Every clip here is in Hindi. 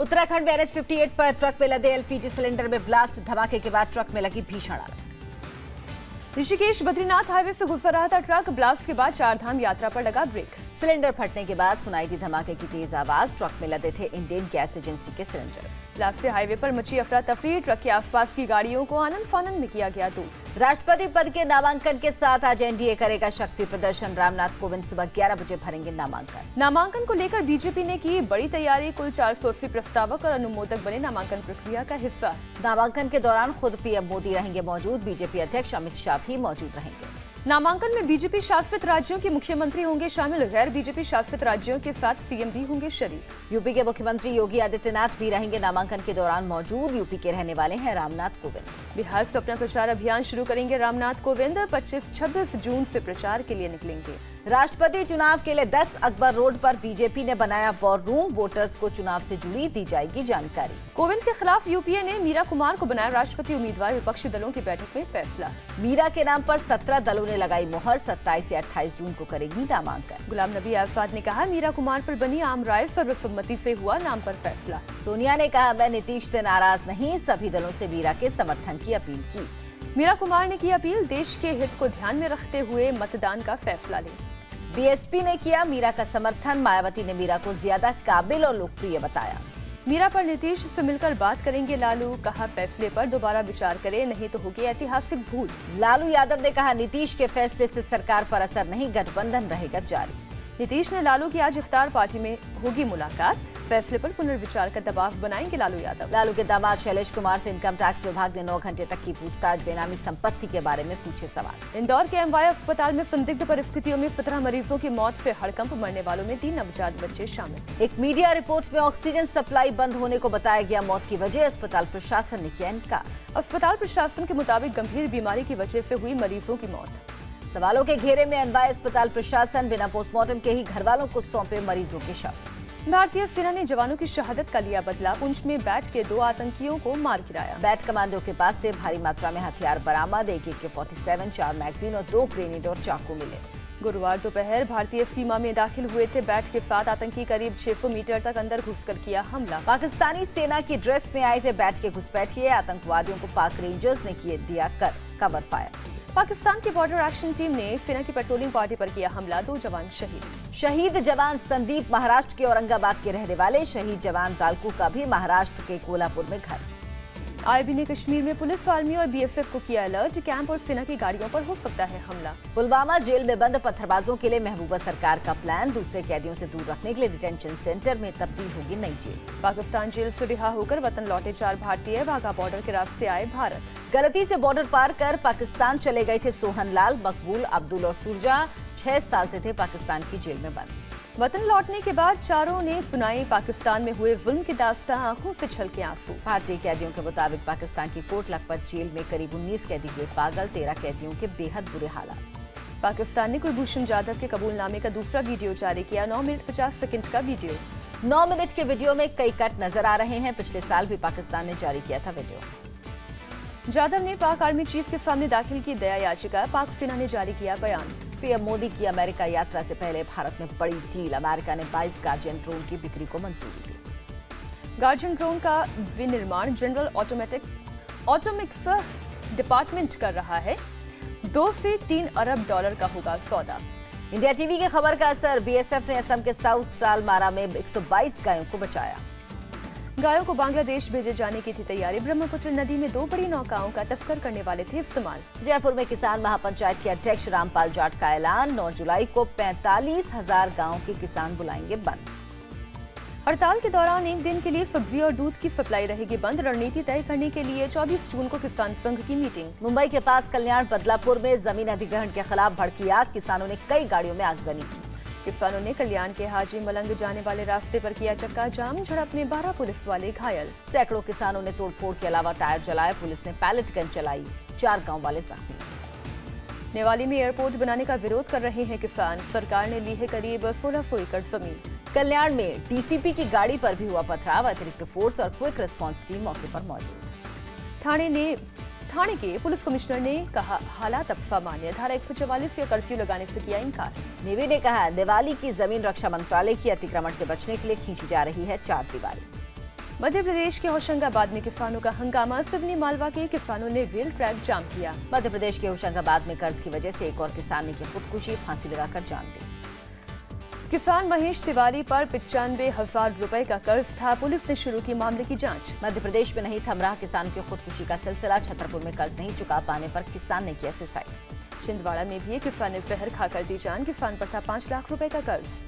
उत्तराखंड में NH-58 पर ट्रक में लदे LPG सिलेंडर में ब्लास्ट, धमाके के बाद ट्रक में लगी भीषण आग। ऋषिकेश बद्रीनाथ हाईवे से गुजर रहा था ट्रक, ब्लास्ट के बाद चारधाम यात्रा पर लगा ब्रेक। सिलेंडर फटने के बाद सुनाई दी धमाके की तेज आवाज, ट्रक में लदे थे इंडियन गैस एजेंसी के सिलेंडर। ब्लास्ट से हाईवे पर मची अफरा तफरी, ट्रक के आसपास की गाड़ियों को आनन फानन में किया गया दूर। राष्ट्रपति पद के नामांकन के साथ आज एनडीए करेगा शक्ति प्रदर्शन, रामनाथ कोविंद सुबह 11 बजे भरेंगे नामांकन को लेकर बीजेपी ने की बड़ी तैयारी, कुल 480 प्रस्तावक और अनुमोदक बने नामांकन प्रक्रिया का हिस्सा। नामांकन के दौरान खुद पीएम मोदी रहेंगे मौजूद, बीजेपी अध्यक्ष अमित शाह भी मौजूद रहेंगे। नामांकन में बीजेपी शासित राज्यों के मुख्यमंत्री होंगे शामिल, गैर बीजेपी शासित राज्यों के साथ सीएम भी होंगे शरीक। यूपी के मुख्यमंत्री योगी आदित्यनाथ भी रहेंगे नामांकन के दौरान मौजूद, यूपी के रहने वाले हैं रामनाथ कोविंद। बिहार से अपना प्रचार अभियान शुरू करेंगे रामनाथ कोविंद, 25-26 जून से प्रचार के लिए निकलेंगे। राष्ट्रपति चुनाव के लिए 10 अकबर रोड पर बीजेपी ने बनाया वॉर रूम, वोटर्स को चुनाव से जुड़ी दी जाएगी जानकारी। कोविंद के खिलाफ यूपीए ने मीरा कुमार को बनाया राष्ट्रपति उम्मीदवार, विपक्षी दलों की बैठक में फैसला। मीरा के नाम पर 17 दलों ने लगाई मोहर, 27 से 28 जून को करेगी नामांकन। गुलाम नबी आजाद ने कहा, मीरा कुमार पर बनी आम राय सर्वसम्मति से हुआ नाम पर फैसला। सोनिया ने कहा, मैं नीतीश से नाराज नहीं, सभी दलों से मीरा के समर्थन की अपील की। मीरा कुमार ने की अपील, देश के हित को ध्यान में रखते हुए मतदान का फैसला लें। बीएसपी ने किया मीरा का समर्थन, मायावती ने मीरा को ज्यादा काबिल और लोकप्रिय बताया। मीरा पर नीतीश से मिलकर बात करेंगे लालू, कहा फैसले पर दोबारा विचार करें, नहीं तो होगी ऐतिहासिक भूल। लालू यादव ने कहा, नीतीश के फैसले से सरकार पर असर नहीं, गठबंधन रहेगा जारी। नीतीश ने लालू की आज इफ्तार पार्टी में होगी मुलाकात, फैसले पर पुनर्विचार का दबाव बनाएंगे लालू यादव। लालू के दामाद शैलेश कुमार से इनकम टैक्स विभाग ने 9 घंटे तक की पूछताछ, बेनामी संपत्ति के बारे में पूछे सवाल। इंदौर के MY अस्पताल में संदिग्ध परिस्थितियों में 17 मरीजों की मौत से हड़कंप, मरने वालों में 3 नवजात बच्चे शामिल। एक मीडिया रिपोर्ट में ऑक्सीजन सप्लाई बंद होने को बताया गया मौत की वजह, अस्पताल प्रशासन ने किया इनकार। अस्पताल प्रशासन के मुताबिक गंभीर बीमारी की वजह से हुई मरीजों की मौत। सवालों के घेरे में NY अस्पताल प्रशासन, बिना पोस्टमार्टम के ही घर वालों को सौंपे मरीजों के शव। भारतीय सेना ने जवानों की शहादत का लिया बदला, पुंछ में बैट के 2 आतंकियों को मार गिराया। बैट कमांडो के पास से भारी मात्रा में हथियार बरामद, एक AK-47, 4 मैगजीन और 2 ग्रेनेड और चाकू मिले। गुरुवार दोपहर भारतीय सीमा में दाखिल हुए थे बैट के साथ आतंकी, करीब 600 मीटर तक अंदर घुसकर किया हमला। पाकिस्तानी सेना की ड्रेस में आए थे बैट के घुसपैठिए, आतंकवादियों को पाक रेंजर्स ने दिया कवर फायर। पाकिस्तान की बॉर्डर एक्शन टीम ने सेना की पेट्रोलिंग पार्टी पर किया हमला, 2 जवान शहीद। शहीद जवान संदीप महाराष्ट्र के औरंगाबाद के रहने वाले, शहीद जवान बालकू का भी महाराष्ट्र के कोल्हापुर में घर। IB ने कश्मीर में पुलिस, आर्मी और BSF को किया अलर्ट, कैंप और सेना की गाड़ियों पर हो सकता है हमला। पुलवामा जेल में बंद पत्थरबाजों के लिए महबूबा सरकार का प्लान, दूसरे कैदियों से दूर रखने के लिए डिटेंशन सेंटर में तब्दील होगी नई जेल। पाकिस्तान जेल से रिहा होकर वतन लौटे 4 भारतीय, वाघा बॉर्डर के रास्ते आए भारत। गलती से बॉर्डर पार कर पाकिस्तान चले गए थे सोहन लाल, मकबूल, अब्दुल और सुरजा, 6 साल से थे पाकिस्तान की जेल में बंद। वतन लौटने के बाद चारों ने सुनाई पाकिस्तान में हुए जुल्म की दास्तां, आंखों से छलके आंसू। भारतीय कैदियों के मुताबिक पाकिस्तान की कोट लखपत जेल में करीब 19 कैदी हुए पागल, 13 कैदियों के बेहद बुरे हालात। पाकिस्तान ने कुलभूषण जाधव के कबूलनामे का दूसरा वीडियो जारी किया, 9 मिनट 50 सेकंड का वीडियो। 9 मिनट के वीडियो में कई कट नजर आ रहे हैं, पिछले साल भी पाकिस्तान ने जारी किया था वीडियो। जाधव ने पाक आर्मी चीफ के सामने दाखिल की दया याचिका, पाक सेना ने जारी किया बयान। पीएम मोदी की अमेरिका यात्रा से पहले भारत में बड़ी डील, अमेरिका ने 22 गार्जियन ड्रोन की बिक्री को मंजूरी दी। गार्जियन ड्रोन का विनिर्माण जनरल ऑटोमिक्स डिपार्टमेंट कर रहा है, 2 से 3 अरब डॉलर का होगा सौदा। इंडिया टीवी की खबर का असर, BSF ने असम के साउथ सालमारा में 122 गायों को बचाया। गायों को बांग्लादेश भेजे जाने की थी तैयारी, ब्रह्मपुत्र नदी में 2 बड़ी नौकाओं का तस्कर करने वाले थे इस्तेमाल। जयपुर में किसान महापंचायत के अध्यक्ष रामपाल जाट का ऐलान, 9 जुलाई को 45,000 गांवों के किसान बुलाएंगे बंद। हड़ताल के दौरान एक दिन के लिए सब्जी और दूध की सप्लाई रहेगी बंद, रणनीति तय करने के लिए 24 जून को किसान संघ की मीटिंग। मुंबई के पास कल्याण बदलापुर में जमीन अधिग्रहण के खिलाफ भड़की आग, किसानों ने कई गाड़ियों में आगजनी की। किसानों ने कल्याण के हाजी मलंग जाने वाले रास्ते पर किया चक्का जाम, झड़प में 12 पुलिस वाले घायल। सैकड़ों किसानों ने तोड़फोड़ के अलावा टायर जलाए, पुलिस ने पैलेट गन चलाई, 4 गांव वाले जख्मी। नेवाली में एयरपोर्ट बनाने का विरोध कर रहे हैं किसान, सरकार ने ली है करीब 1600 एकड़ जमीन। कल्याण में DCP की गाड़ी पर भी हुआ पथराव, अतिरिक्त फोर्स और क्विक रिस्पांस टीम मौके पर मौजूद। थाने के पुलिस कमिश्नर ने कहा, हालात अब सामान्य, धारा 144 या कर्फ्यू लगाने से किया इनकार। नेवी ने कहा, दिवाली की जमीन रक्षा मंत्रालय की अतिक्रमण से बचने के लिए खींची जा रही है 4 दीवारी। मध्य प्रदेश के होशंगाबाद में किसानों का हंगामा। सिवनी मालवा के किसानों ने रेल ट्रैक जाम किया। मध्य प्रदेश के होशंगाबाद में कर्ज की वजह से एक और किसान ने की खुदकुशी, फांसी लगाकर जान दी। किसान महेश तिवारी पर 95,000 रुपए का कर्ज था। पुलिस ने शुरू की मामले की जांच। मध्य प्रदेश में नहीं थम रहा किसान की खुदकुशी का सिलसिला। छतरपुर में कर्ज नहीं चुका पाने पर किसान ने किया सुसाइड। छिंदवाड़ा में भी एक किसान ने जहर खाकर दी जान। किसान पर था 5 लाख रुपए का कर्ज।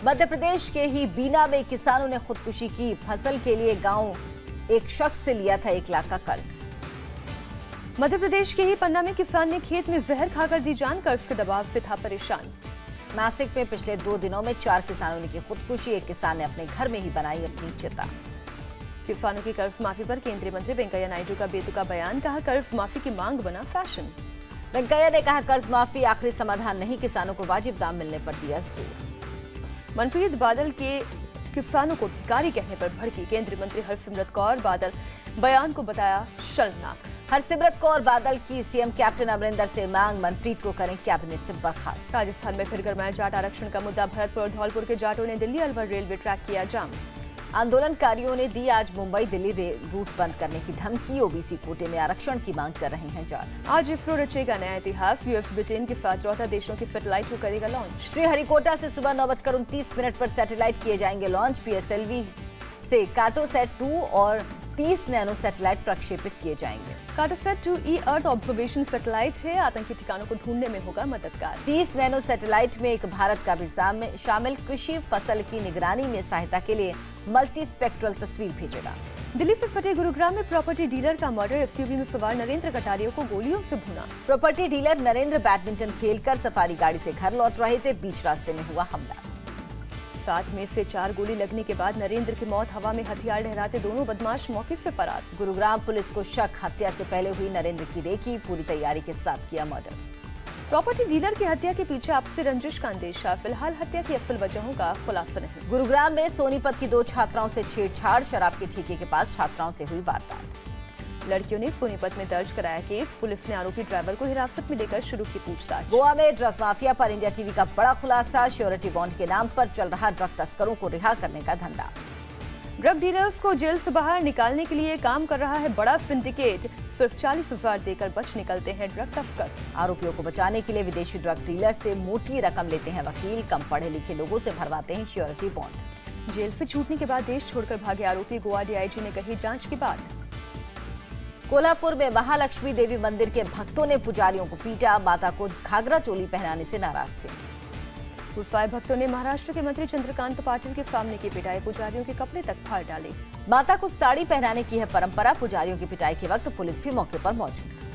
मध्य प्रदेश के ही बीना में किसानों ने खुदकुशी की। फसल के लिए गांव एक शख्स से लिया था 1 लाख का कर्ज। मध्य प्रदेश के ही पन्ना में किसान ने खेत में जहर खाकर दी जान। कर्ज के दबाव से था परेशान। नासिक में पिछले 2 दिनों में 4 किसानों ने की खुदकुशी। एक किसान ने अपने घर में ही बनाई अपनी चिता। किसानों की कर्ज माफी पर केंद्रीय मंत्री वेंकैया नायडू का बेतुका बयान। कहा कर्ज माफी की मांग बना फैशन। वेंकैया ने कहा कर्ज माफी आखिरी समाधान नहीं, किसानों को वाजिब दाम मिलने पर दिया जोर। मनप्रीत बादल के किसानों को भिखारी कहने पर भड़की केंद्रीय मंत्री हरसिमरत कौर बादल। बयान को बताया शर्मनाक। हरसिमरत कौर बादल की सीएम कैप्टन अमरिंदर से मांग, मनप्रीत को करें कैबिनेट से बर्खास्त। राजस्थान में फिर गरमाया जाट आरक्षण का मुद्दा। भरतपुर और धौलपुर के जाटों ने दिल्ली अलवर रेलवे ट्रैक किया जाम। आंदोलनकारियों ने दी आज मुंबई दिल्ली रूट बंद करने की धमकी। ओबीसी कोटे में आरक्षण की मांग कर रहे हैं जाट। आज इसरो रचेगा नया इतिहास। यूएस ब्रिटेन के साथ 14 देशों की सैटेलाइट को करेगा लॉन्च। श्रीहरिकोटा से सुबह 9:29 पर सैटेलाइट किए जाएंगे लॉन्च। पीएसएलवी से कार्टोसैट 2 और 30 नैनो सैटेलाइट प्रक्षेपित किए जाएंगे। Cartosat 2E earth observation satellite है। आतंकी ठिकानों को ढूंढने में होगा मददगार। 30 नैनो सैटेलाइट में एक भारत का भी शामिल। कृषि फसल की निगरानी में सहायता के लिए मल्टी स्पेक्ट्रल तस्वीर भेजेगा। दिल्ली से सटे गुरुग्राम में प्रॉपर्टी डीलर का मर्डर। एसयूवी में सवार नरेंद्र कटारिया को गोलियों से भुना। प्रॉपर्टी डीलर नरेंद्र बैडमिंटन खेलकर सफारी गाड़ी से घर लौट रहे थे, बीच रास्ते में हुआ हमला। 7 में से 4 गोली लगने के बाद नरेंद्र की मौत। हवा में हथियार लहराते दोनों बदमाश मौके से फरार। गुरुग्राम पुलिस को शक, हत्या से पहले हुई नरेंद्र की रेकी। पूरी तैयारी के साथ किया मर्डर। प्रॉपर्टी डीलर की हत्या के पीछे आपसी रंजिश का अंदेशा। फिलहाल हत्या की असल वजहों का खुलासा नहीं। गुरुग्राम में सोनीपत की 2 छात्राओं से छेड़छाड़। शराब के ठेके के पास छात्राओं से हुई वारदात। लड़कियों ने सोनीपत में दर्ज कराया केस। पुलिस ने आरोपी ड्राइवर को हिरासत में लेकर शुरू की पूछताछ। गोवा में ड्रग माफिया पर इंडिया टीवी का बड़ा खुलासा। श्योरिटी बॉन्ड के नाम पर चल रहा ड्रग तस्करों को रिहा करने का धंधा। ड्रग डीलर्स को जेल से बाहर निकालने के लिए काम कर रहा है बड़ा सिंडिकेट। सिर्फ 40,000 देकर बच निकलते हैं ड्रग तस्कर। आरोपियों को बचाने के लिए विदेशी ड्रग डीलर से मोटी रकम लेते हैं वकील। कम पढ़े लिखे लोगों से भरवाते हैं श्योरिटी बॉन्ड। जेल से छूटने के बाद देश छोड़कर भागे आरोपी। गोवा डीआईजी ने कही जांच की बात। कोल्हापुर में महालक्ष्मी देवी मंदिर के भक्तों ने पुजारियों को पीटा। माता को घाघरा चोली पहनाने से नाराज थे। गुस्साए भक्तों ने महाराष्ट्र के मंत्री चंद्रकांत पाटिल के सामने की पिटाई। पुजारियों के कपड़े तक फाड़ डाले। माता को साड़ी पहनाने की है परंपरा। पुजारियों की पिटाई के वक्त पुलिस भी मौके पर मौजूद।